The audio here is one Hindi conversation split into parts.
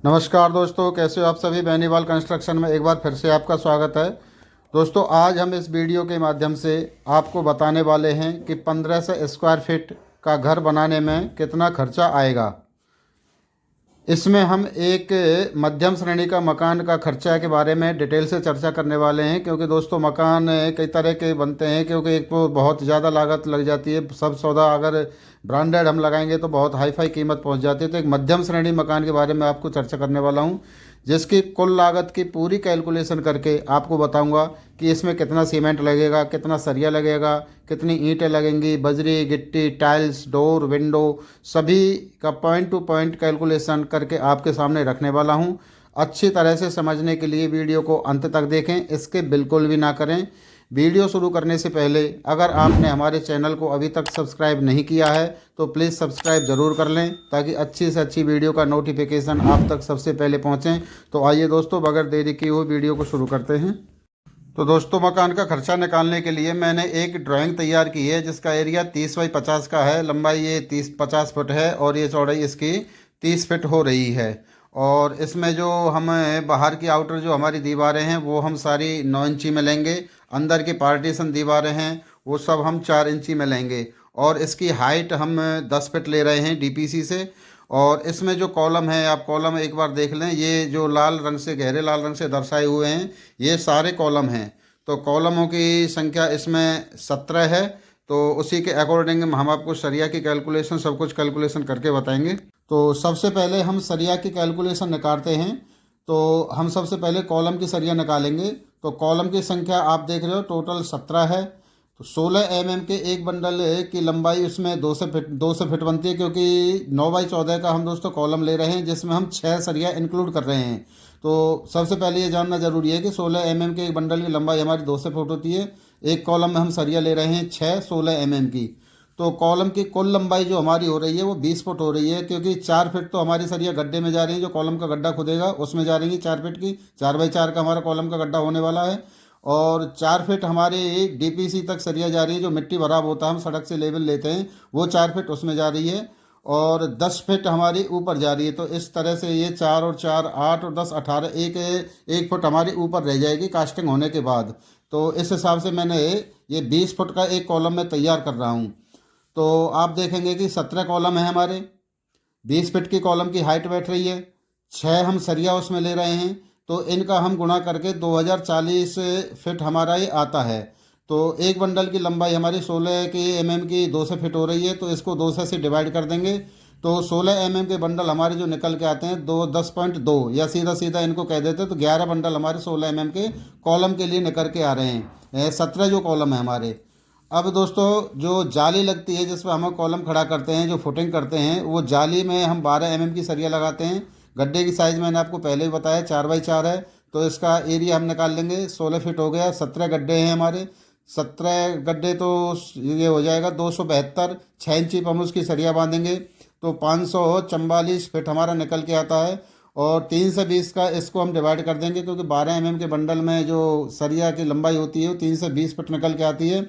नमस्कार दोस्तों, कैसे हो आप सभी। बेनीवाल कंस्ट्रक्शन में एक बार फिर से आपका स्वागत है। दोस्तों, आज हम इस वीडियो के माध्यम से आपको बताने वाले हैं कि 1500 स्क्वायर फीट का घर बनाने में कितना खर्चा आएगा। इसमें हम एक मध्यम श्रेणी का मकान का खर्चा के बारे में डिटेल से चर्चा करने वाले हैं, क्योंकि दोस्तों मकान कई तरह के बनते हैं। क्योंकि एक तो बहुत ज़्यादा लागत लग जाती है, सब सौदा अगर ब्रांडेड हम लगाएंगे तो बहुत हाई फाई कीमत पहुंच जाती है। तो एक मध्यम श्रेणी मकान के बारे में आपको चर्चा करने वाला हूं, जिसकी कुल लागत की पूरी कैलकुलेशन करके आपको बताऊंगा कि इसमें कितना सीमेंट लगेगा, कितना सरिया लगेगा, कितनी ईंटें लगेंगी, बजरी गिट्टी टाइल्स डोर विंडो सभी का पॉइंट टू पॉइंट कैलकुलेशन करके आपके सामने रखने वाला हूं। अच्छी तरह से समझने के लिए वीडियो को अंत तक देखें, इसके बिल्कुल भी ना करें। वीडियो शुरू करने से पहले अगर आपने हमारे चैनल को अभी तक सब्सक्राइब नहीं किया है तो प्लीज़ सब्सक्राइब ज़रूर कर लें, ताकि अच्छी से अच्छी वीडियो का नोटिफिकेशन आप तक सबसे पहले पहुंचे। तो आइए दोस्तों, बगैर देरी किए हुए वीडियो को शुरू करते हैं। तो दोस्तों, मकान का खर्चा निकालने के लिए मैंने एक ड्राइंग तैयार की है, जिसका एरिया 30 बाई 50 का है। लंबाई ये 30-50 फुट है और ये चौड़ाई इसकी 30 फीट हो रही है। और इसमें जो हम बाहर की आउटर जो हमारी दीवारें हैं वो हम सारी 9 इंची में लेंगे। अंदर की पार्टीशन दीवारें हैं वो सब हम 4 इंची में लेंगे। और इसकी हाइट हम 10 फीट ले रहे हैं डीपीसी से। और इसमें जो कॉलम है, आप कॉलम एक बार देख लें, ये जो लाल रंग से, गहरे लाल रंग से दर्शाए हुए हैं, ये सारे कॉलम हैं। तो कॉलमों की संख्या इसमें 17 है। तो उसी के अकॉर्डिंग हम आपको सरिया की कैलकुलेशन सब कुछ कैलकुलेशन करके बताएंगे। तो सबसे पहले हम सरिया की कैलकुलेशन निकालते हैं। तो हम सबसे पहले कॉलम की सरिया निकालेंगे। तो कॉलम की संख्या आप देख रहे हो, टोटल 17 है। तो 16 एमएम के एक बंडल की लंबाई उसमें 2 से फिट बनती है, क्योंकि 9 बाई 14 का हम दोस्तों कॉलम ले रहे हैं, जिसमें हम 6 सरिया इंक्लूड कर रहे हैं। तो सबसे पहले ये जानना जरूरी है कि 16 एमएम के एक बंडल की लंबाई हमारी 2 से फुट होती है। एक कॉलम में हम सरिया ले रहे हैं 6 16 एमएम की। तो कॉलम की कुल लंबाई जो हमारी हो रही है वो 20 फुट हो रही है, क्योंकि 4 फीट तो हमारी सरिया गड्ढे में जा रही है, जो कॉलम का गड्ढा खुदेगा उसमें जा रही है 4 फीट की। 4 बाई 4 का हमारा कॉलम का गड्ढा होने वाला है। और 4 फीट हमारे डीपीसी तक सरिया जा रही है, जो मिट्टी भराव होता है हम सड़क से लेवल लेते हैं, वो 4 फीट उसमें जा रही है। और 10 फीट हमारी ऊपर जा रही है। तो इस तरह से ये 4 और 4 8 और 10 18, एक फुट हमारी ऊपर रह जाएगी कास्टिंग होने के बाद। तो इस हिसाब से मैंने ये 20 फुट का एक कॉलम में तैयार कर रहा हूँ। तो आप देखेंगे कि 17 कॉलम है हमारे। 20 फीट की कॉलम की हाइट बैठ रही है। 6 हम सरिया उसमें ले रहे हैं। तो इनका हम गुणा करके 2040 फिट हमारा ये आता है। तो एक बंडल की लंबाई हमारी 16 की एमएम की 2 से फिट हो रही है, तो इसको 2 से डिवाइड कर देंगे। तो 16 एमएम के बंडल हमारे जो निकल के आते हैं 10.2, या सीधा सीधा इनको कह देते हैं तो 11 बंडल हमारे 16 एमएम के कॉलम के लिए निकल के आ रहे हैं। 17 जो कॉलम है हमारे। अब दोस्तों, जो जाली लगती है जिसमें हम कॉलम खड़ा करते हैं, जो फुटिंग करते हैं, वो जाली में हम 12 एमएम की सरिया लगाते हैं। गड्ढे की साइज़ मैंने आपको पहले ही बताया 4 बाई 4 है। तो इसका एरिया हम निकाल लेंगे, 16 फीट हो गया। 17 गड्ढे हैं हमारे। 17 गड्ढे तो ये हो जाएगा 272। 6 इंची पर हम उसकी सरिया बांधेंगे तो 544 फिट हमारा निकल के आता है। और 3 से 20 का इसको हम डिवाइड कर देंगे, क्योंकि 12 एमएम के बंडल में जो सरिया की लंबाई होती है वो 3 से 20 फिट निकल के आती है।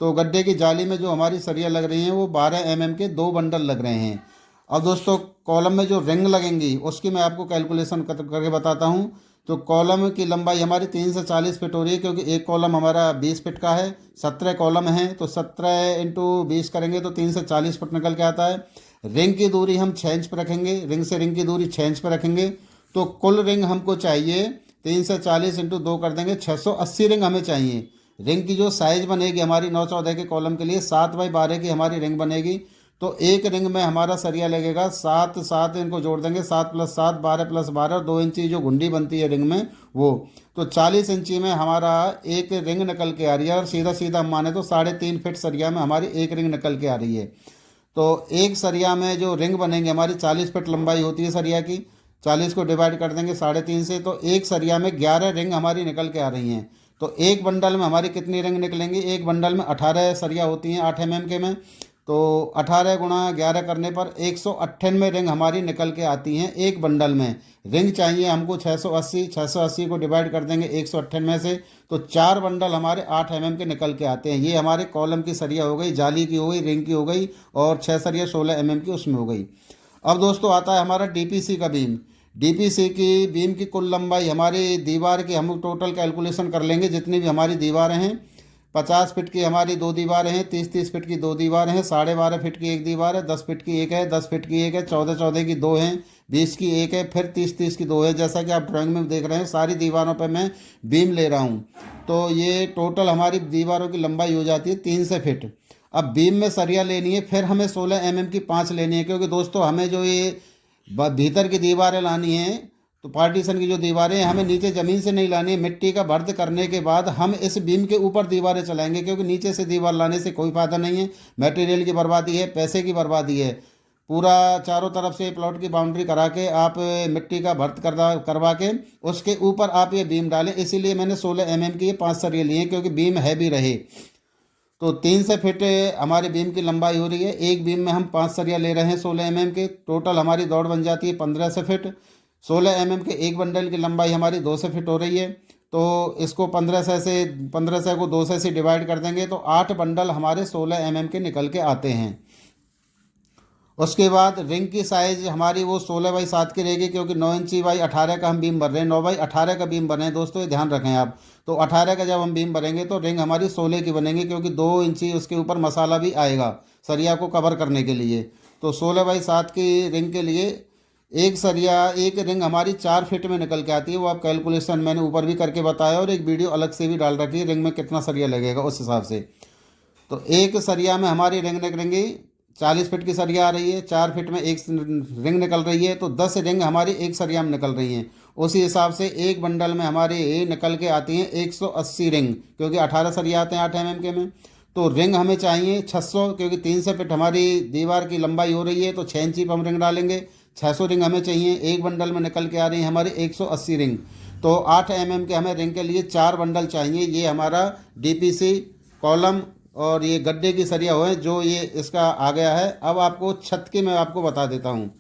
तो गड्ढे की जाली में जो हमारी सरिया लग रही हैं वो 12 एमएम के 2 बंडल लग रहे हैं। अब दोस्तों, कॉलम में जो रिंग लगेंगी उसकी मैं आपको कैलकुलेशन करके बताता हूँ। तो कॉलम की लंबाई हमारी 3 से 40 फिट हो रही है, क्योंकि एक कॉलम हमारा 20 फिट का है। 17 कॉलम हैं, तो 17 इंटू 20 करेंगे तो 3 से 40 फुट निकल के आता है। रिंग की दूरी हम 6 इंच पर रखेंगे। रिंग से रिंग की दूरी 6 इंच पर रखेंगे। तो कुल रिंग हमको चाहिए 3 से 40 इंटू 2 कर देंगे, 680 रिंग हमें चाहिए। रिंग की जो साइज बनेगी हमारी 9/14 के कॉलम के लिए 7 बाई 12 की हमारी रिंग बनेगी। तो एक रिंग में हमारा सरिया लगेगा 7 7, इनको जोड़ देंगे 7 + 7 12 + 12, 2 इंची जो गुंडी बनती है रिंग में वो। तो 40 इंची में हमारा एक रिंग निकल के आ रही है। और सीधा सीधा हम माने तो 3.5 फीट सरिया में हमारी एक रिंग निकल के आ रही है। तो एक सरिया में जो रिंग बनेंगे हमारी 40 फीट लंबाई होती है सरिया की। 40 को डिवाइड कर देंगे 3.5 से, तो एक सरिया में 11 रिंग हमारी निकल के आ रही हैं। तो एक बंडल में हमारी कितनी रिंग निकलेंगी? एक बंडल में 18 सरिया होती हैं 8 एमएम के में। तो 18 गुणा 11 करने पर 198 रिंग हमारी निकल के आती हैं एक बंडल में। रिंग चाहिए हमको 680। 680 को डिवाइड कर देंगे 198 से, तो 4 बंडल हमारे 8 एमएम के निकल के आते हैं। ये हमारे कॉलम की सरिया हो गई, जाली की हो गई, रिंग की हो गई, और 6 सरिया 16 एमएम की उसमें हो गई। अब दोस्तों आता है हमारा डीपीसी का बीम। डीपीसी की बीम की कुल लंबाई हमारी दीवार की हम टोटल कैलकुलेशन कर लेंगे, जितनी भी हमारी दीवारें हैं 50 फीट की हमारी 2 दीवारें हैं, 30-30 फीट की 2 दीवारें हैं, 12.5 फीट की एक दीवार है, 10 फीट की एक है, 10 फीट की एक है, 14-14 की 2 हैं, 20 की एक है, फिर 30-30 की 2 है। जैसा कि आप ड्राइंग में देख रहे हैं सारी दीवारों पर मैं बीम ले रहा हूँ। तो ये टोटल हमारी दीवारों की लंबाई हो जाती है 300 फीट। अब बीम में सरिया लेनी है, फिर हमें 16 mm की 5 लेनी है, क्योंकि दोस्तों हमें जो ये भीतर की दीवारें लानी है, तो पार्टीशन की जो दीवारें हैं हमें नीचे ज़मीन से नहीं लानी है। मिट्टी का भर्त करने के बाद हम इस बीम के ऊपर दीवारें चलाएंगे, क्योंकि नीचे से दीवार लाने से कोई फ़ायदा नहीं है, मटेरियल की बर्बादी है, पैसे की बर्बादी है। पूरा चारों तरफ से प्लॉट की बाउंड्री करा के आप मिट्टी का भर्त करवा के उसके ऊपर आप ये बीम डालें। इसीलिए मैंने 16 mm की ये 5 सरिये लिए हैं, क्योंकि बीम हैवी रहे। तो 300 फीट हमारी बीम की लंबाई हो रही है। एक बीम में हम 5 सरिया ले रहे हैं 16 mm के। टोटल हमारी दौड़ बन जाती है 1500 फीट। 16 mm के एक बंडल की लंबाई हमारी 200 फीट हो रही है। तो इसको 1500 को 200 से डिवाइड कर देंगे तो 8 बंडल हमारे 16 mm के निकल के आते हैं। उसके बाद रिंग की साइज़ हमारी वो 16x7 की रहेगी, क्योंकि 9 इंची बाई 18 का हम बीम भर रहे हैं। 9x18 का बीम भर रहे हैं दोस्तों, ये ध्यान रखें आप। तो 18 का जब हम बीम भरेंगे तो रिंग हमारी 16 की बनेगी, क्योंकि 2 इंची उसके ऊपर मसाला भी आएगा सरिया को कवर करने के लिए। तो 16x7 की रिंग के लिए एक रिंग हमारी 4 फीट में निकल के आती है। वो आप कैलकुलेशन मैंने ऊपर भी करके बताया, और एक वीडियो अलग से भी डाल रखी है रिंग में कितना सरिया लगेगा उस हिसाब से। तो एक सरिया में हमारी रिंग निकलेंगी 40 फीट की सरिया आ रही है, 4 फीट में एक रिंग निकल रही है, तो 10 रिंग हमारी एक सरिया में निकल रही हैं। उसी हिसाब से एक बंडल में हमारी निकल के आती हैं 180 रिंग, क्योंकि 18 सरिया आते हैं 8 mm के में। तो रिंग हमें चाहिए 600, क्योंकि 300 फीट हमारी दीवार की लंबाई हो रही है, तो 6 इंची पर हम रिंग डालेंगे। 600 रिंग हमें चाहिए। एक बंडल में निकल के आ रही है हमारी 180 रिंग। तो 8 mm के हमें रिंग के लिए 4 बंडल चाहिए। ये हमारा डीपीसी कॉलम और ये गड्ढे की सरिया हुए जो ये इसका आ गया है। अब आपको छत की मैं आपको बता देता हूँ।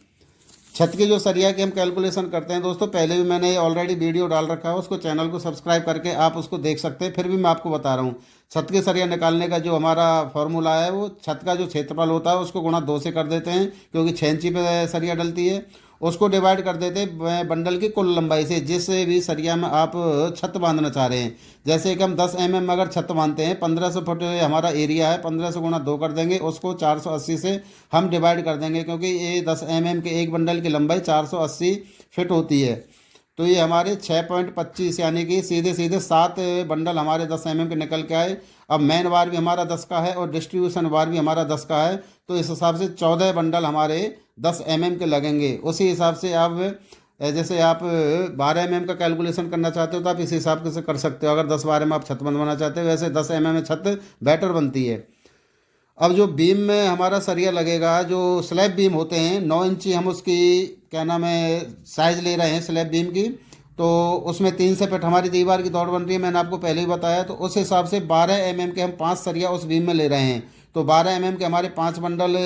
छत की जो सरिया की हम कैलकुलेशन करते हैं दोस्तों, पहले भी मैंने ऑलरेडी वीडियो डाल रखा है, उसको चैनल को सब्सक्राइब करके आप उसको देख सकते हैं। फिर भी मैं आपको बता रहा हूँ, छत की सरिया निकालने का जो हमारा फॉर्मूला है, वो छत का जो क्षेत्रफल होता है उसको गुणा 2 से कर देते हैं, क्योंकि 6 इंची पे सरिया डलती है। उसको डिवाइड कर देते हैं बंडल की कुल लंबाई से, जिस भी सरिया में आप छत बांधना चाह रहे हैं। जैसे कि हम 10 mm अगर छत बांधते हैं, 1500 फुट हमारा एरिया है, 1500 गुणा 2 कर देंगे, उसको 480 से हम डिवाइड कर देंगे, क्योंकि ये 10 mm के एक बंडल की लंबाई 480 फिट होती है। तो ये हमारे 6.25 यानी कि सीधे सीधे 7 बंडल हमारे 10 mm के निकल के आए। अब मेन वार भी हमारा 10 का है और डिस्ट्रीब्यूशन वार भी हमारा 10 का है, तो इस हिसाब से 14 बंडल हमारे 10 mm के लगेंगे। उसी हिसाब से आप जैसे आप 12 mm का कैलकुलेशन करना चाहते हो तो आप इस हिसाब से कर सकते हो। अगर 10-12 में आप छत बनवाना चाहते हो, वैसे 10 mm में छत बेटर बनती है। अब जो बीम में हमारा सरिया लगेगा, जो स्लैब बीम होते हैं 9 इंची हम उसकी क्या नाम है साइज़ ले रहे हैं स्लैब बीम की। तो उसमें 300 फीट हमारी दीवार की दौड़ बन रही है, मैंने आपको पहले ही बताया। तो उस हिसाब से 12 mm के हम 5 सरिया उस बीम में ले रहे हैं। तो 12 mm के हमारे 5 बंडल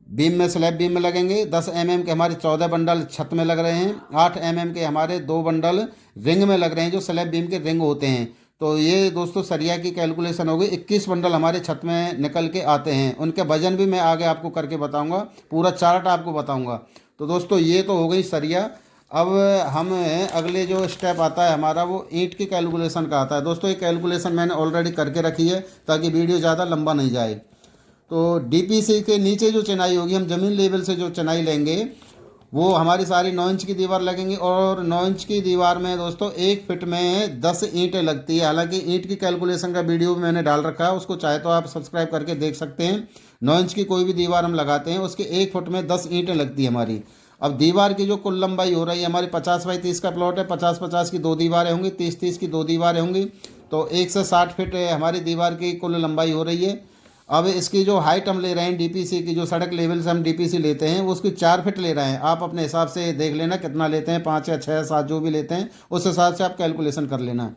बीम में स्लैब बीम में लगेंगे। 10 mm के हमारे 14 बंडल छत में लग रहे हैं। 8 mm के हमारे 2 बंडल रिंग में लग रहे हैं, जो स्लैब बीम के रिंग होते हैं। तो ये दोस्तों सरिया की कैलकुलेशन हो गई। 21 बंडल हमारे छत में निकल के आते हैं। उनके वजन भी मैं आगे आपको करके बताऊंगा, पूरा चार्ट आपको बताऊंगा। तो दोस्तों ये तो हो गई सरिया। अब हम अगले जो स्टेप आता है हमारा, वो ईंट की कैलकुलेशन का आता है। दोस्तों ये कैलकुलेशन मैंने ऑलरेडी करके रखी है, ताकि वीडियो ज़्यादा लंबा नहीं जाए। तो डीपीसी के नीचे जो चिनाई होगी, हम ज़मीन लेवल से जो चिनाई लेंगे, वो हमारी सारी 9 इंच की दीवार लगेंगी। और 9 इंच की दीवार में दोस्तों 1 फीट में 10 ईंटें लगती है। हालांकि ईंट की कैलकुलेशन का वीडियो मैंने डाल रखा है, उसको चाहे तो आप सब्सक्राइब करके देख सकते हैं। 9 इंच की कोई भी दीवार हम लगाते हैं, उसके 1 फुट में 10 ईंटें लगती है हमारी। अब दीवार की जो कुल लंबाई हो रही है, हमारी 50x30 का प्लॉट है। 50-50 की 2 दीवारें होंगी, 30-30 की 2 दीवारें होंगी। तो 1 से 60 फीट हमारी दीवार की कुल लंबाई हो रही है। अब इसकी जो हाइट हम ले रहे हैं डीपीसी की, जो सड़क लेवल से हम डीपीसी लेते हैं, वो उसकी 4 फीट ले रहे हैं। आप अपने हिसाब से देख लेना कितना लेते हैं, 5 या 6 7 जो भी लेते हैं, उस हिसाब से आप कैलकुलेशन कर लेना।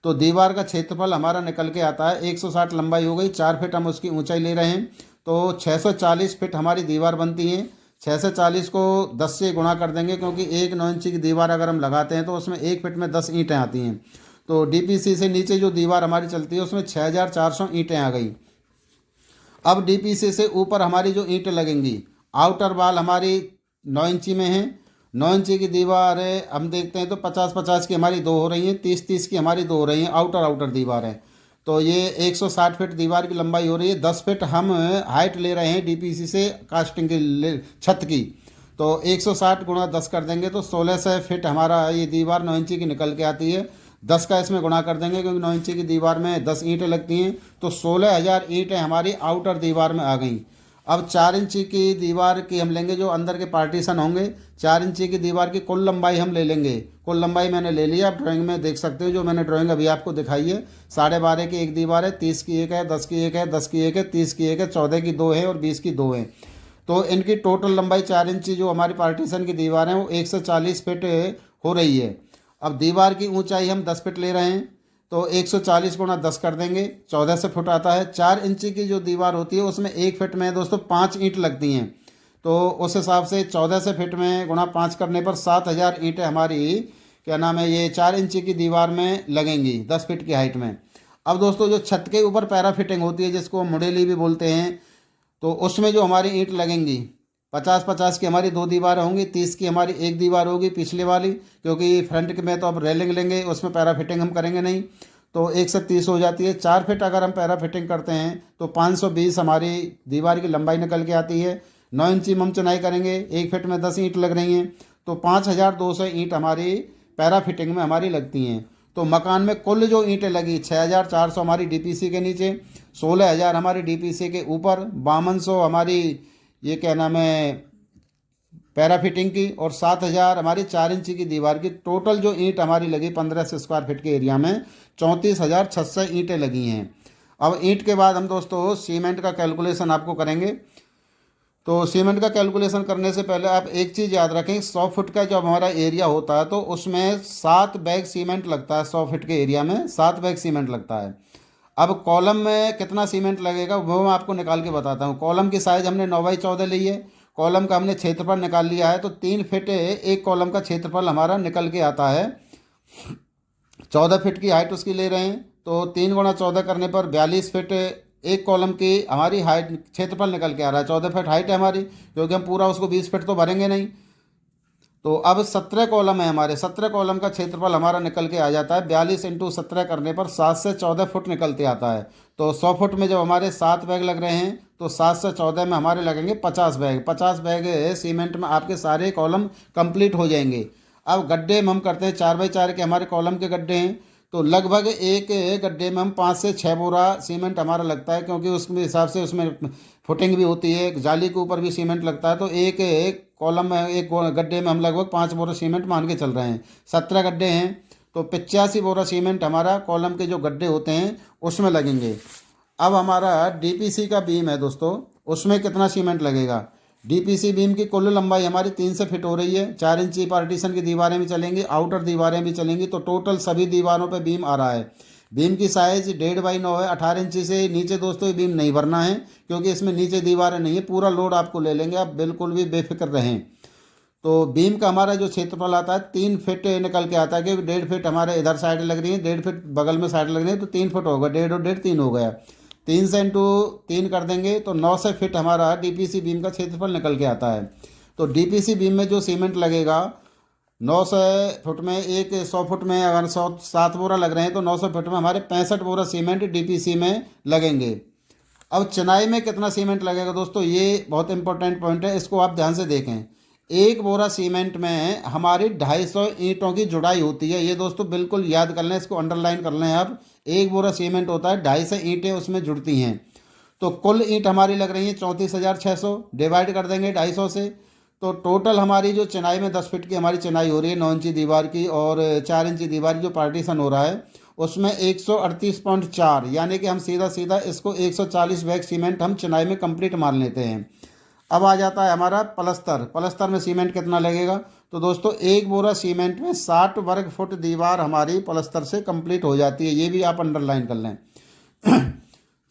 तो दीवार का क्षेत्रफल हमारा निकल के आता है 160 लंबाई हो गई, 4 फीट हम उसकी ऊंचाई ले रहे हैं। तो 640 फीट हमारी दीवार बनती है। 640 को 10 से गुणा कर देंगे, क्योंकि एक 9 इंची की दीवार अगर हम लगाते हैं तो उसमें 1 फीट में 10 ईंटें आती हैं। तो डीपीसी से नीचे जो दीवार हमारी चलती है उसमें 6400 ईंटें आ गई। अब डीपीसी से ऊपर हमारी जो ईंटें लगेंगी, आउटर वाल हमारी 9 इंची में है, 9 इंची की दीवार है, हम देखते हैं तो 50-50 की हमारी दो हो रही हैं, 30-30 की हमारी दो हो रही हैं, आउटर आउटर दीवार है। तो ये 160 फीट दीवार की लंबाई हो रही है। 10 फीट हम हाइट ले रहे हैं डीपीसी से कास्टिंग की छत की। तो 160 गुणा 10 कर देंगे तो 1600 फिट हमारा ये दीवार 9 इंची की निकल के आती है। 10 का इसमें गुणा कर देंगे क्योंकि 9 इंची की दीवार में 10 ईंटें लगती हैं, तो 16,000 ईंटें हमारी आउटर दीवार में आ गई। अब 4 इंची की दीवार की हम लेंगे, जो अंदर के पार्टीशन होंगे। 4 इंची की दीवार की कुल लंबाई हम ले लेंगे। कुल लंबाई मैंने ले लिया, आप ड्राइंग में देख सकते हो, जो मैंने ड्राइंग अभी आपको दिखाई है। 12.5 की एक दीवार है, 30 की एक है, 10 की एक है, 10 की एक है, 30 की एक है, 14 की दो है और 20 की दो है। तो इनकी टोटल लंबाई 4 इंची जो हमारी पार्टीशन की दीवार है वो 140 फिट हो रही है। अब दीवार की ऊंचाई हम 10 फिट ले रहे हैं, तो 140 गुणा 10 कर देंगे, 1400 फुट आता है। 4 इंची की जो दीवार होती है उसमें 1 फिट में दोस्तों 5 ईंट लगती हैं। तो उस हिसाब से 1400 फिट में गुणा 5 करने पर 7000 ईंटें हमारी क्या नाम है ये 4 इंची की दीवार में लगेंगी 10 फीट की हाइट में। अब दोस्तों जो छत के ऊपर पैरा फिटिंग होती है, जिसको मुड़ेली भी बोलते हैं, तो उसमें जो हमारी ईंट लगेंगी 50-50 की हमारी दो दीवारें होंगी, 30 की हमारी एक दीवार होगी पिछले वाली, क्योंकि फ्रंट के में तो अब रेलिंग लेंगे, उसमें पैरा फिटिंग हम करेंगे नहीं। तो 130 हो जाती है। 4 फिट अगर हम पैरा फिटिंग करते हैं तो 520 हमारी दीवार की लंबाई निकल के आती है। 9 इंची हम चुनाई करेंगे, 1 फिट में 10 ईंट लग रही हैं, तो 5200 ईंट हमारी पैरा फिटिंग में हमारी लगती हैं। तो मकान में कुल जो ईंटें लगी 6400 हमारी डीपीसी के नीचे, 16000 हमारी डीपीसी के ऊपर, 5200 हमारी ये क्या नाम है पैरा फिटिंग की, और 7000 हमारी 4 इंची की दीवार की। टोटल जो ईंट हमारी लगी 1500 स्क्वायर फीट के एरिया में 34,600 ईंटें लगी हैं। अब ईंट के बाद हम दोस्तों सीमेंट का कैलकुलेशन आपको करेंगे। तो सीमेंट का कैलकुलेशन करने से पहले आप एक चीज़ याद रखें, 100 फुट का जब हमारा एरिया होता है तो उसमें 7 बैग सीमेंट लगता है। 100 फीट के एरिया में 7 बैग सीमेंट लगता है। अब कॉलम में कितना सीमेंट लगेगा वो मैं आपको निकाल के बताता हूँ। कॉलम की साइज़ हमने 9x14 ली है। कॉलम का हमने क्षेत्रफल निकाल लिया है, तो 3 फिट एक कॉलम का क्षेत्रफल हमारा निकल के आता है। 14 फिट की हाइट उसकी ले रहे हैं, तो 3 गुणा 14 करने पर 42 फिट एक कॉलम की हमारी हाइट क्षेत्रफल निकल के आ रहा है। 14 फिट हाइट है हमारी, क्योंकि हम पूरा उसको 20 फिट तो भरेंगे नहीं। तो अब 17 कॉलम है हमारे, 17 कॉलम का क्षेत्रफल हमारा निकल के आ जाता है। 42 इंटू 17 करने पर 7 से 14 फुट निकलते आता है। तो 100 फुट में जब हमारे 7 बैग लग रहे हैं तो 7 से 14 में हमारे लगेंगे 50 बैग। 50 बैग सीमेंट में आपके सारे कॉलम कंप्लीट हो जाएंगे। अब गड्ढे में हम करते हैं 4x4 के हमारे कॉलम के गड्ढे हैं, तो लगभग एक गड्ढे में हम 5 से 6 बोरा सीमेंट हमारा लगता है, क्योंकि उसके हिसाब से उसमें फुटिंग भी होती है, जाली के ऊपर भी सीमेंट लगता है। तो एक कॉलम में एक गड्ढे में हम लगभग 5 बोरा सीमेंट मान के चल रहे हैं। 17 गड्ढे हैं तो 85 बोरा सीमेंट हमारा कॉलम के जो गड्ढे होते हैं उसमें लगेंगे। अब हमारा डीपीसी का बीम है दोस्तों, उसमें कितना सीमेंट लगेगा। डीपीसी बीम की कुल लंबाई हमारी 3 से फिट हो रही है। 4 इंची पार्टीशन की दीवारें भी चलेंगी, आउटर दीवारें भी चलेंगी, तो टोटल सभी दीवारों पे बीम आ रहा है। बीम की साइज़ 1.5x9 है। 18 इंची से नीचे दोस्तों ये बीम नहीं भरना है, क्योंकि इसमें नीचे दीवारें नहीं है, पूरा लोड आपको ले लेंगे, आप बिल्कुल भी बेफिक्र रहें। तो बीम का हमारा जो क्षेत्रफल आता है 3 फिट निकल के आता है, क्योंकि 1.5 फिट हमारे इधर साइड लग रही है, 1.5 फिट बगल में साइड लग रही है, तो 3 फिट होगा, 1.5 और 1.5 3 हो गया। 3 से इंटू 3 कर देंगे तो 9 से फिट हमारा डीपीसी बीम का क्षेत्रफल निकल के आता है। तो डीपीसी बीम में जो सीमेंट लगेगा 900 फुट में, एक 100 फुट में अगर 7 बोरा लग रहे हैं तो 900 फुट में हमारे 65 बोरा सीमेंट डीपीसी में लगेंगे। अब चिनाई में कितना सीमेंट लगेगा दोस्तों, ये बहुत इंपॉर्टेंट पॉइंट है, इसको आप ध्यान से देखें। एक बोरा सीमेंट में हमारी 250 ईंटों की जुड़ाई होती है। ये दोस्तों बिल्कुल याद कर लें, इसको अंडरलाइन कर लें आप। एक बोरा सीमेंट होता है, 250 ईंटें उसमें जुड़ती हैं। तो कुल ईंट हमारी लग रही हैं 34,600, डिवाइड कर देंगे 250 से, तो टोटल हमारी जो चिनाई में 10 फिट की हमारी चिनाई हो रही है 9 इंची दीवार की, और 4 इंची दीवार की जो पार्टीशन हो रहा है उसमें 138.4, यानी कि हम सीधा सीधा इसको 140 बैग सीमेंट हम चिनाई में कंप्लीट मान लेते हैं। अब आ जाता है हमारा प्लस्तर। प्लस्तर में सीमेंट कितना लगेगा, तो दोस्तों एक बोरा सीमेंट में 60 वर्ग फुट दीवार हमारी प्लस्तर से कंप्लीट हो जाती है, ये भी आप अंडरलाइन कर लें।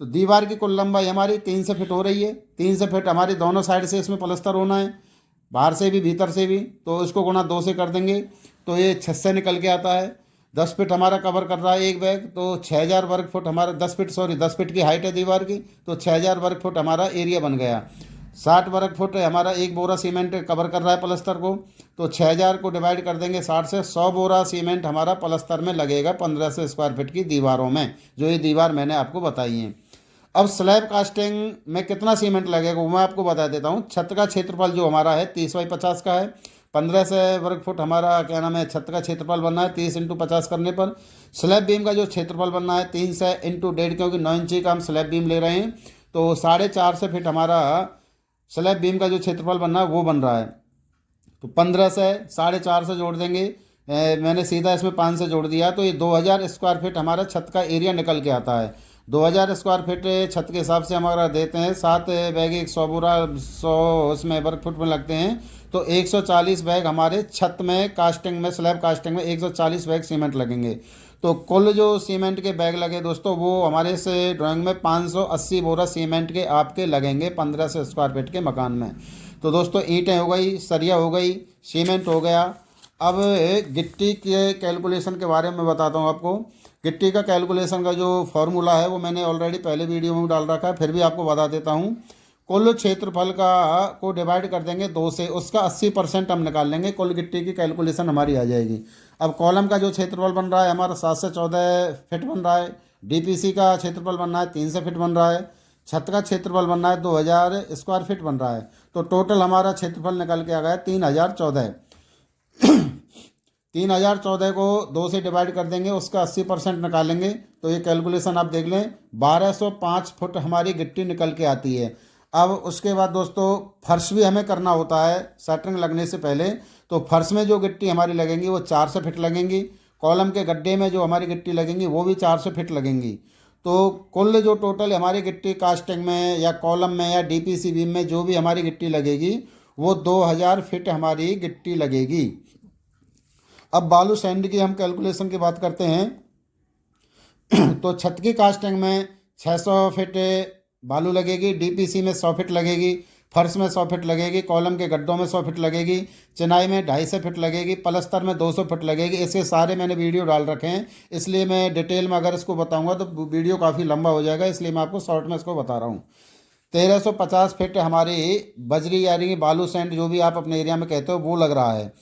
तो दीवार की कुल लंबाई हमारी 3 से फिट हो रही है। 3 से फिट हमारी दोनों साइड से इसमें प्लस्तर होना है, बाहर से भी भीतर से भी, तो इसको गुणा 2 से कर देंगे तो ये 6 से निकल के आता है। 10 फिट हमारा कवर कर रहा है एक बैग, तो 6000 वर्ग फुट हमारा 10 फिट की हाइट है दीवार की, तो 6000 वर्ग फुट हमारा एरिया बन गया। 60 वर्ग फुट हमारा एक बोरा सीमेंट कवर कर रहा है प्लस्तर को, तो 6000 को डिवाइड कर देंगे 60 से, 100 बोरा सीमेंट हमारा प्लस्तर में लगेगा 1500 स्क्वायर फीट की दीवारों में, जो ये दीवार मैंने आपको बताई है। अब स्लैब कास्टिंग में कितना सीमेंट लगेगा वो मैं आपको बता देता हूँ। छत का क्षेत्रफल जो हमारा है 30x50 का है, 1500 वर्ग फुट हमारा क्या नाम है छत का क्षेत्रफल बनना है, 30x50 करने पर। स्लैब बीम का जो क्षेत्रफल बनना है 300 इंटू 1.5, क्योंकि 9 इंची का हम स्लैब बीम ले रहे हैं, तो 450 फीट हमारा स्लैब बीम का जो क्षेत्रफल बनना है वो बन रहा है। तो 15 से 450 जोड़ देंगे, मैंने सीधा इसमें 5 से जोड़ दिया, तो ये 2000 स्क्वायर फीट हमारा छत का एरिया निकल के आता है। 2000 स्क्वायर फीट छत के हिसाब से हमारा देते हैं, 7 बैग 100 बोरा 100 उसमें वर्ग फुट में लगते हैं, तो 140 बैग हमारे छत में कास्टिंग में स्लैब कास्टिंग में 140 बैग सीमेंट लगेंगे। तो कुल जो सीमेंट के बैग लगे दोस्तों वो हमारे से ड्राइंग में 580 बोरा सीमेंट के आपके लगेंगे 1500 स्क्वायर फीट के मकान में। तो दोस्तों ईंटें हो गई, सरिया हो गई, सीमेंट हो गया। अब गिट्टी के कैलकुलेशन के बारे में बताता हूँ आपको। गिट्टी का कैलकुलेशन का जो फॉर्मूला है वो मैंने ऑलरेडी पहले वीडियो में डाल रखा है, फिर भी आपको बता देता हूँ। कुल क्षेत्रफल का को डिवाइड कर देंगे 2 से, उसका 80% हम निकाल लेंगे, कुल गिट्टी की कैलकुलेशन हमारी आ जाएगी। अब कॉलम का जो क्षेत्रफल बन रहा है हमारा 7 से 14 फीट बन रहा है, डीपीसी का क्षेत्रफल बनना है 300 फीट बन रहा है, छत का क्षेत्रफल बनना है 2000 स्क्वायर फीट बन रहा है। तो टोटल हमारा क्षेत्रफल निकल के आ गया 3014। 3014 को 2 से डिवाइड कर देंगे, उसका 80% निकालेंगे, तो ये कैलकुलेशन आप देख लें 1205 फुट हमारी गिट्टी निकल के आती है। अब उसके बाद दोस्तों फर्श भी हमें करना होता है शटरिंग लगने से पहले, तो फर्श में जो गिट्टी हमारी लगेंगी वो 400 फीट लगेंगी, कॉलम के गड्ढे में जो हमारी गिट्टी लगेंगी वो भी 400 फीट लगेंगी। तो कुल जो टोटल हमारी गिट्टी कास्टिंग में या कॉलम में या डीपीसी बीम में जो भी हमारी गिट्टी लगेगी वो 2000 फीट हमारी गिट्टी लगेगी। अब बालू सैंड की हम कैलकुलेशन की बात करते हैं। तो छत की कास्टिंग में 600 फीट बालू लगेगी, डीपीसी में 100 फीट लगेगी, फर्श में 100 फीट लगेगी, कॉलम के गड्ढों में 100 फीट लगेगी, चिनाई में 250 फीट लगेगी, पलस्तर में 200 फीट लगेगी। इसके सारे मैंने वीडियो डाल रखे हैं, इसलिए मैं डिटेल में अगर इसको बताऊंगा तो वीडियो काफ़ी लंबा हो जाएगा, इसलिए मैं आपको शॉर्ट में इसको बता रहा हूँ। 1350 फीट हमारी बजरी यानी कि बालू सैंड जो भी आप अपने एरिया में कहते हो वो लग रहा है।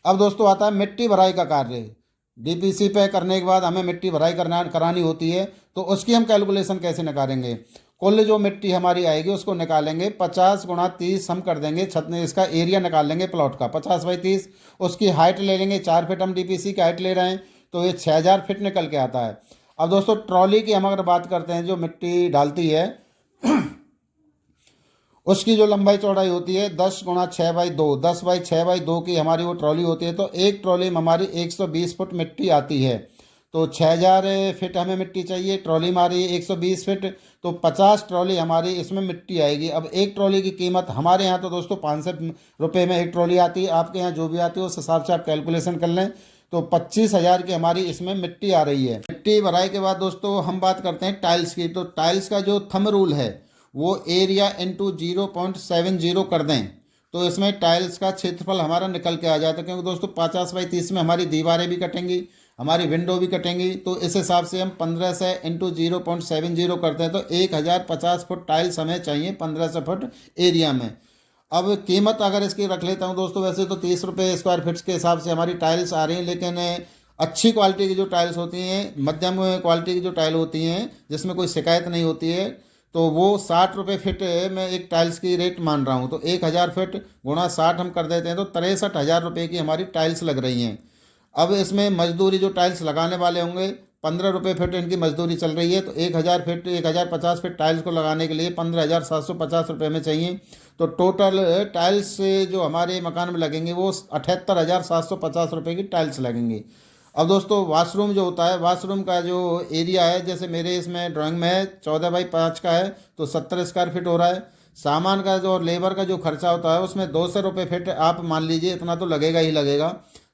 अब दोस्तों आता है मिट्टी भराई का कार्य। डीपीसी पे करने के बाद हमें मिट्टी भराई करानी होती है, तो उसकी हम कैलकुलेशन कैसे निकालेंगे। कुल जो मिट्टी हमारी आएगी उसको निकालेंगे, 50 गुणा 30 हम कर देंगे, छत में इसका एरिया निकाल लेंगे प्लॉट का 50/30। उसकी हाइट ले लेंगे 4 फीट, हम डीपीसी की हाइट ले रहे हैं, तो ये 6000 फीट निकल के आता है। अब दोस्तों ट्रॉली की हम अगर बात करते हैं, जो मिट्टी डालती है उसकी जो लंबाई चौड़ाई होती है 10 गुणा 6/2, 10/6/2 की हमारी वो ट्रॉली होती है, तो एक ट्रॉली में हमारी 120 फुट मिट्टी आती है। तो 6000 फीट हमें मिट्टी चाहिए, ट्रॉली हमारी 120 फीट, तो 50 ट्रॉली हमारी इसमें मिट्टी आएगी। अब एक ट्रॉली की कीमत हमारे यहाँ तो दोस्तों 500 रुपये में एक ट्रॉली आती है, आपके यहाँ जो भी आती है उस हिसाब से आप कैलकुलेशन कर लें। तो 25,000 की हमारी इसमें मिट्टी आ रही है। मिट्टी भराई के बाद दोस्तों हम बात करते हैं टाइल्स की। तो टाइल्स का जो थंब रूल है वो एरिया इंटू 0.70 कर दें, तो इसमें टाइल्स का क्षेत्रफल हमारा निकल के आ जाता है। क्योंकि दोस्तों 50/30 में हमारी दीवारें भी कटेंगी, हमारी विंडो भी कटेंगी, तो इस हिसाब से हम 1500 इंटू 0.70 करते हैं, तो 1050 फुट टाइल्स हमें चाहिए 1500 फुट एरिया में। अब कीमत अगर इसकी रख लेता हूँ दोस्तों, वैसे तो 30 रुपये स्क्वायर फीट के हिसाब से हमारी टाइल्स आ रही हैं, लेकिन अच्छी क्वालिटी की जो टाइल्स होती हैं, मध्यम क्वालिटी की जो टाइल होती हैं जिसमें कोई शिकायत नहीं होती है, तो वो 60 रुपये फिट में एक टाइल्स की रेट मान रहा हूँ। तो 1000 फिट गुणा 60 हम कर देते हैं, तो 63,000 रुपये की हमारी टाइल्स लग रही हैं। अब इसमें मजदूरी जो टाइल्स लगाने वाले होंगे 15 रुपये फिट इनकी मजदूरी चल रही है, तो 1050 फिट टाइल्स को लगाने के लिए 15,750 रुपये में चाहिए। तो टोटल टाइल्स जो हमारे मकान में लगेंगे वो 78,750 रुपये की टाइल्स लगेंगी। अब दोस्तों वाशरूम जो होता है, वाशरूम का जो एरिया है, जैसे मेरे इसमें ड्राइंग में है 14/5 का है, तो 70 स्क्वायर फीट हो रहा है। सामान का जो लेबर का जो खर्चा होता है उसमें 200 रुपये फिट आप मान लीजिए, इतना तो लगेगा ही लगेगा।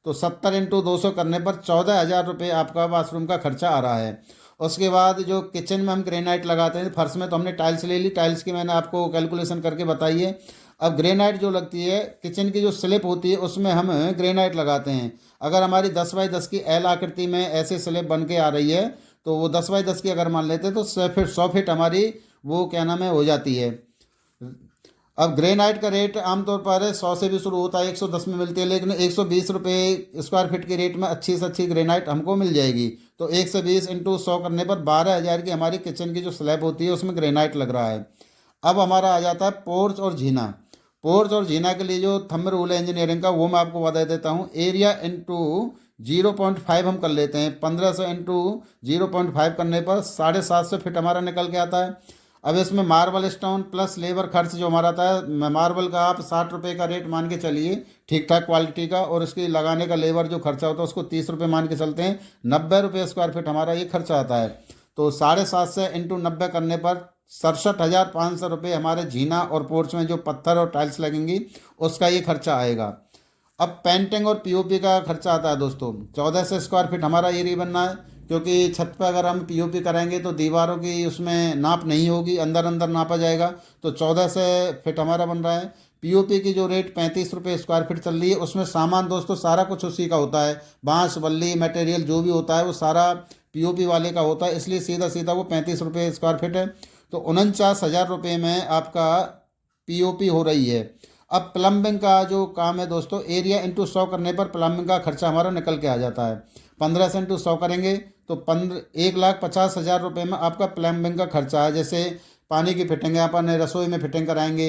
तो 70 इंटू 200 करने पर 14,000 रुपये आपका वाशरूम का खर्चा आ रहा है। उसके बाद जो किचन में हम ग्रेनाइट लगाते हैं, फर्श में तो हमने टाइल्स ले ली, टाइल्स की मैंने आपको कैलकुलेशन करके बताई है। अब ग्रेनाइट जो लगती है, किचन की जो स्लिप होती है उसमें हम ग्रेनाइट लगाते हैं। अगर हमारी 10/10 की एल आकृति में ऐसे स्लिप बन के आ रही है, तो वो 10/10 की अगर मान लेते हैं तो 100 फीट हमारी वो क्या नाम है हो जाती है। अब ग्रेनाइट का रेट आमतौर पर 100 से भी शुरू होता है, 110 में मिलती है, लेकिन 120 रुपये स्क्वायर फीट के रेट में अच्छी से अच्छी ग्रेनाइट हमको मिल जाएगी। तो 120 इंटू 100 करने पर 12,000 की हमारी किचन की जो स्लैब होती है उसमें ग्रेनाइट लग रहा है। अब हमारा आ जाता है पोर्च और जीना। पोर्च और जीना के लिए जो थंब रूल है इंजीनियरिंग का वो मैं आपको बता देता हूँ। एरिया इंटू 0.5 हम कर लेते हैं। 1500 इंटू 0.5 करने पर 750 फिट हमारा निकल के आता है। अब इसमें मार्बल स्टोन प्लस लेबर खर्च जो हमारा आता है, मार्बल का आप 60 रुपये का रेट मान के चलिए ठीक ठाक क्वालिटी का, और इसकी लगाने का लेबर जो खर्चा होता है उसको 30 रुपये मान के चलते हैं। 90 रुपये स्क्वायर फीट हमारा ये खर्चा आता है। तो 750 इंटू 90 करने पर 67,500 रुपये हमारे जीना और पोर्च में जो पत्थर और टाइल्स लगेंगी उसका ये खर्चा आएगा। अब पेंटिंग और पीओपी का खर्चा आता है दोस्तों। 1400 स्क्वायर फीट हमारा एरिया बनना है, क्योंकि छत पर अगर हम पीओपी कराएंगे तो दीवारों की उसमें नाप नहीं होगी, अंदर अंदर नापा जाएगा। तो 1400 फिट हमारा बन रहा है। पीओपी की जो रेट 35 रुपये स्क्वायर फीट चल रही है, उसमें सामान दोस्तों सारा कुछ उसी का होता है। बांस बल्ली मटेरियल जो भी होता है वो सारा पीओपी वाले का होता है, इसलिए सीधा सीधा वो 35 रुपये स्क्वायर फीट है। तो 49,000 रुपये में आपका पीओपी हो रही है। अब प्लम्बिंग का जो काम है दोस्तों, एरिया इंटू 100 करने पर प्लम्बिंग का खर्चा हमारा निकल के आ जाता है। 15 से इंटू 100 करेंगे तो 1,50,000 रुपये में आपका प्लम्बिंग का खर्चा है। जैसे पानी की फिटिंग है, अपन रसोई में फिटिंग कराएंगे,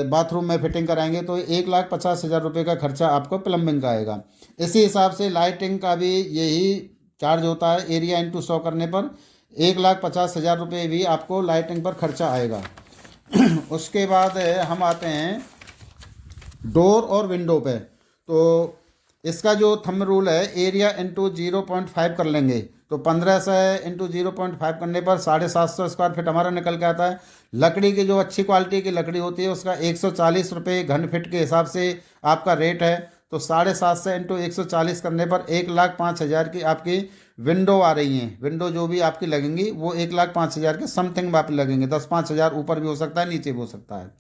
बाथरूम में फिटिंग कराएंगे, तो 1,50,000 रुपये का खर्चा आपको प्लम्बिंग का आएगा। इसी हिसाब से लाइटिंग का भी यही चार्ज होता है। एरिया इंटू 100 करने पर 1,50,000 रुपये भी आपको लाइटिंग पर खर्चा आएगा। उसके बाद हम आते हैं डोर और विंडो पे। तो इसका जो थंब रूल है, एरिया इंटू 0.5 कर लेंगे तो 1500 इंटू 0.5 करने पर 750 स्क्वायर फीट हमारा निकल के आता है। लकड़ी की जो अच्छी क्वालिटी की लकड़ी होती है उसका 140 रुपये घन फीट के हिसाब से आपका रेट है। तो 750 इंटू 140 करने पर 1,05,000 की आपकी विंडो आ रही हैं। विंडो जो भी आपकी लगेंगी वो 1,05,000 के समथिंग में आप लगेंगे। 10-5 हज़ार ऊपर भी हो सकता है, नीचे भी हो सकता है।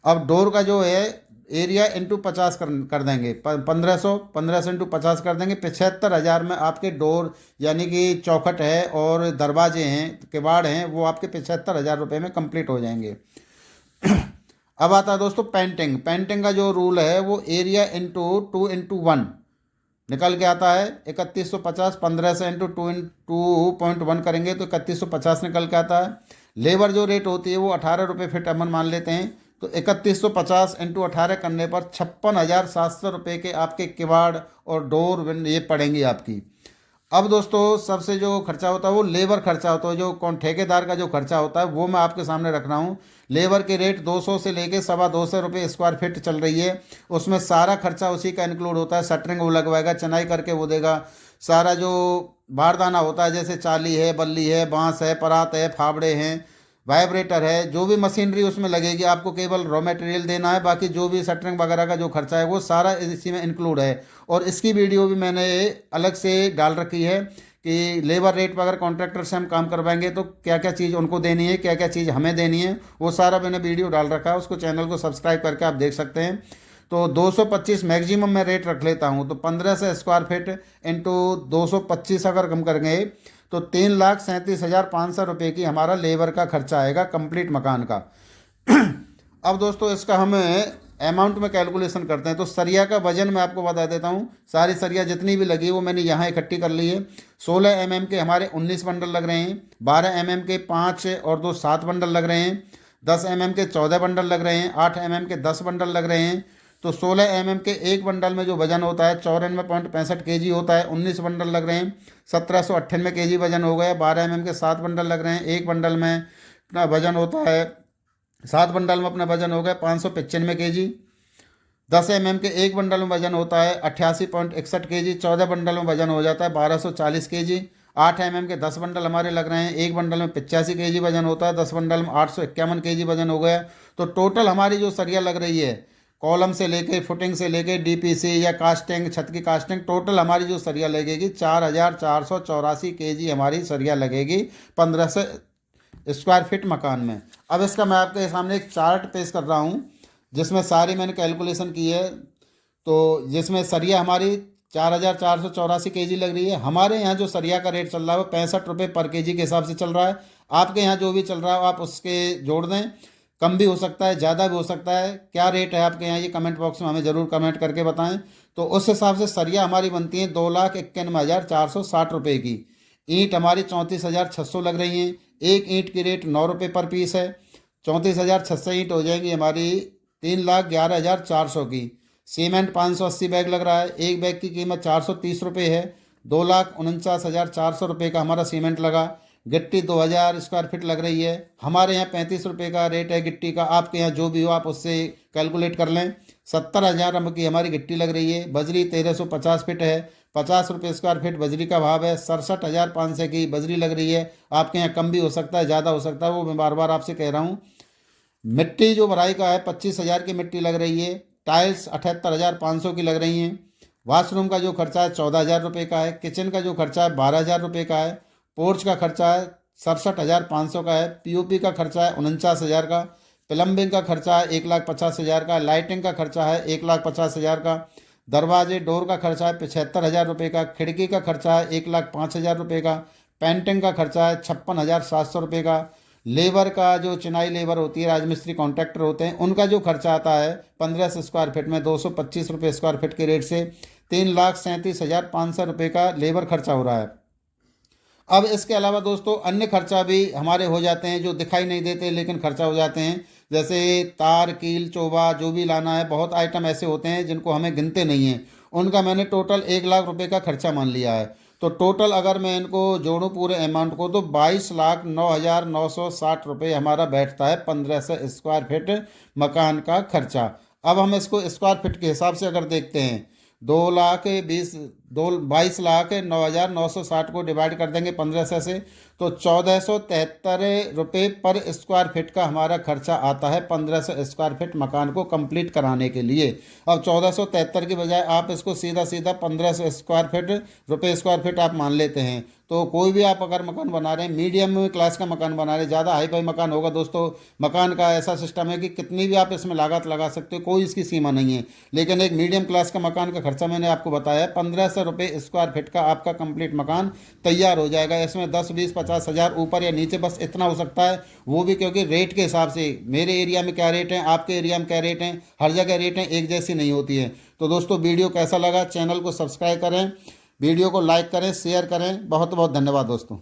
अब डोर का जो है एरिया इंटू 50 कर देंगे। 1500 इंटू 50 कर देंगे। 75,000 में आपके डोर यानी कि चौखट है और दरवाजे हैं, किवाड़ हैं, वो आपके 75,000 रुपये में कंप्लीट हो जाएंगे। अब आता है दोस्तों पेंटिंग। पेंटिंग का जो रूल है वो एरिया इंटू 2:1 निकल के आता है। 3150। 1500 इंटू 2.1 करेंगे तो 3150 निकल के आता है। लेबर जो रेट होती है वो 18 रुपये फिट अमन मान लेते हैं। तो 3150 इंटू 18 करने पर 56,700 रुपये के आपके किवाड़ और डोर ये पड़ेंगी आपकी। अब दोस्तों सबसे जो खर्चा होता है वो लेबर खर्चा होता है। जो कौन ठेकेदार का जो खर्चा होता है वो मैं आपके सामने रख रहा हूँ। लेबर के रेट 200 से लेके 225 रुपये स्क्वायर फीट चल रही है। उसमें सारा खर्चा उसी का इंक्लूड होता है। शटरिंग वो लगवाएगा, चनाई करके वो देगा। सारा जो बारदाना होता है जैसे चाली है, बल्ली है, बांस है, परात है, फावड़े हैं, वाइब्रेटर है, जो भी मशीनरी उसमें लगेगी आपको केवल रॉ मटेरियल देना है। बाकी जो भी शटरिंग वगैरह का जो खर्चा है वो सारा इसी में इंक्लूड है। और इसकी वीडियो भी मैंने अलग से डाल रखी है कि लेबर रेट पर अगर कॉन्ट्रैक्टर से हम काम करवाएंगे तो क्या क्या चीज़ उनको देनी है, क्या क्या चीज़ हमें देनी है, वो सारा मैंने वीडियो डाल रखा है। उसको चैनल को सब्सक्राइब करके आप देख सकते हैं। तो 225 मैक्सिमम मैं रेट रख लेता हूँ। तो 1500 स्क्वायर फीट इंटू 225 अगर हम करेंगे तो 3,37,500 रुपये की हमारा लेबर का खर्चा आएगा कंप्लीट मकान का। अब दोस्तों इसका हम अमाउंट में कैलकुलेशन करते हैं। तो सरिया का वजन मैं आपको बता देता हूँ। सारी सरिया जितनी भी लगी वो मैंने यहाँ इकट्ठी कर ली है। 16 mm के हमारे 19 बंडल लग रहे हैं। 12 mm के 5 और 2 7 बंडल लग रहे हैं। 10 mm के 14 बंडल लग रहे हैं। 8 mm के 10 बंडल लग रहे हैं। तो 16 mm के एक बंडल में जो वजन होता है 94.65 kg होता है। 19 बंडल लग रहे हैं, 1798 kg वजन हो गया। 12 mm के 7 बंडल लग रहे हैं। एक बंडल में अपना वजन होता है 7 बंडल में अपना वजन हो गया 595 kg। 10 mm के एक बंडल में वजन होता है 88.61 kg। 14 बंडल में वजन हो जाता है 1240 kg। 8 mm के 10 बंडल हमारे लग रहे हैं। एक बंडल में 85 kg वजन होता है। 10 बंडल में 851 kg वजन हो गया। तो टोटल हमारी जो सरिया लग रही है, कॉलम से लेके फुटिंग से लेके डीपीसी या कास्टिंग, छत की कास्टिंग, टोटल हमारी जो सरिया लगेगी 4,484 kg हमारी सरिया लगेगी 1500 स्क्वायर फीट मकान में। अब इसका मैं आपके सामने एक चार्ट पेश कर रहा हूँ जिसमें सारी मैंने कैलकुलेशन की है। तो जिसमें सरिया हमारी 4,484 kg लग रही है। हमारे यहाँ जो सरिया का रेट चल रहा है वो 65 रुपये पर kg के हिसाब से चल रहा है। आपके यहाँ जो भी चल रहा है आप उसके जोड़ दें। कम भी हो सकता है, ज़्यादा भी हो सकता है। क्या रेट है आपके यहाँ ये कमेंट बॉक्स में हमें ज़रूर कमेंट करके बताएं। तो उस हिसाब से सरिया हमारी बनती है 2,91,460 रुपये की। ईंट हमारी 34,600 लग रही हैं। एक ईंट की रेट 9 रुपये पर पीस है। 34,600 ईंट हो जाएंगी हमारी 3,11,400 की। सीमेंट 580 बैग लग रहा है। एक बैग की कीमत 430 रुपये है। 2,49,400 रुपये का हमारा सीमेंट लगा। गिट्टी 2,000 स्क्वायर फीट लग रही है। हमारे यहाँ 35 रुपये का रेट है गिट्टी का। आपके यहाँ जो भी हो आप उससे कैलकुलेट कर लें। 70,000 की हमारी गिट्टी लग रही है। बजरी 1,350 फीट है। 50 रुपये स्क्वायर फीट बजरी का भाव है। 67,500 की बजरी लग रही है। आपके यहाँ कम भी हो सकता है, ज़्यादा हो सकता है, वो मैं बार बार आपसे कह रहा हूँ। मिट्टी जो भराई का है 25,000 की मिट्टी लग रही है। टाइल्स 78,500 की लग रही हैं। वाशरूम का जो खर्चा है 14,000 रुपये का है। किचन का जो खर्चा है 12,000 रुपये का है। पोर्च का खर्चा है 67,500 का है। पीओपी का खर्चा है 49,000 का। प्लम्बिंग का खर्चा है 1,50,000 का। लाइटिंग का खर्चा है 1,50,000 का। दरवाजे डोर का खर्चा है 75,000 रुपये का। खिड़की का खर्चा है 1,05,000 रुपये का। पेंटिंग का खर्चा है 56,700 रुपये का। लेबर का जो चिनाई लेबर होती है, राजमिस्त्री कॉन्ट्रैक्टर होते हैं, उनका जो खर्चा आता है 1500 स्क्वायर फीट में 225 रुपये स्क्वायर फीट के रेट से 3,37,500 रुपये का लेबर खर्चा हो रहा है। अब इसके अलावा दोस्तों अन्य खर्चा भी हमारे हो जाते हैं जो दिखाई नहीं देते लेकिन खर्चा हो जाते हैं। जैसे तार कील चोबा जो भी लाना है, बहुत आइटम ऐसे होते हैं जिनको हमें गिनते नहीं हैं। उनका मैंने टोटल 1,00,000 रुपये का खर्चा मान लिया है। तो टोटल अगर मैं इनको जोड़ूं पूरे अमाउंट को तो 22,09,960 रुपये हमारा बैठता है 1,500 स्क्वायर फीट मकान का खर्चा। अब हम इसको स्क्वायर फीट के हिसाब से अगर देखते हैं, 22,09,960 को डिवाइड कर देंगे 1,500 से, तो 1,473 रुपये पर स्क्वायर फीट का हमारा खर्चा आता है 1,500 स्क्वायर फीट मकान को कंप्लीट कराने के लिए। अब 1,473 की बजाय आप इसको सीधा सीधा 1,500 स्क्वायर फीट आप मान लेते हैं। तो कोई भी आप अगर मकान बना रहे हैं, मीडियम क्लास का मकान बना रहे हैं, ज़्यादा हाई फाई मकान होगा दोस्तों, मकान का ऐसा सिस्टम है कि कितनी भी आप इसमें लागत लगा सकते हो, कोई इसकी सीमा नहीं है। लेकिन एक मीडियम क्लास का मकान का खर्चा मैंने आपको बताया है 1,500 रुपये स्क्वायर फीट का आपका कंप्लीट मकान तैयार हो जाएगा। इसमें 10, 20, 50,000 ऊपर या नीचे बस इतना हो सकता है, वो भी क्योंकि रेट के हिसाब से मेरे एरिया में क्या रेट है, आपके एरिया में क्या रेट है, हर जगह रेट है एक जैसी नहीं होती है। तो दोस्तों वीडियो कैसा लगा, चैनल को सब्सक्राइब करें, वीडियो को लाइक करें, शेयर करें। बहुत बहुत धन्यवाद दोस्तों।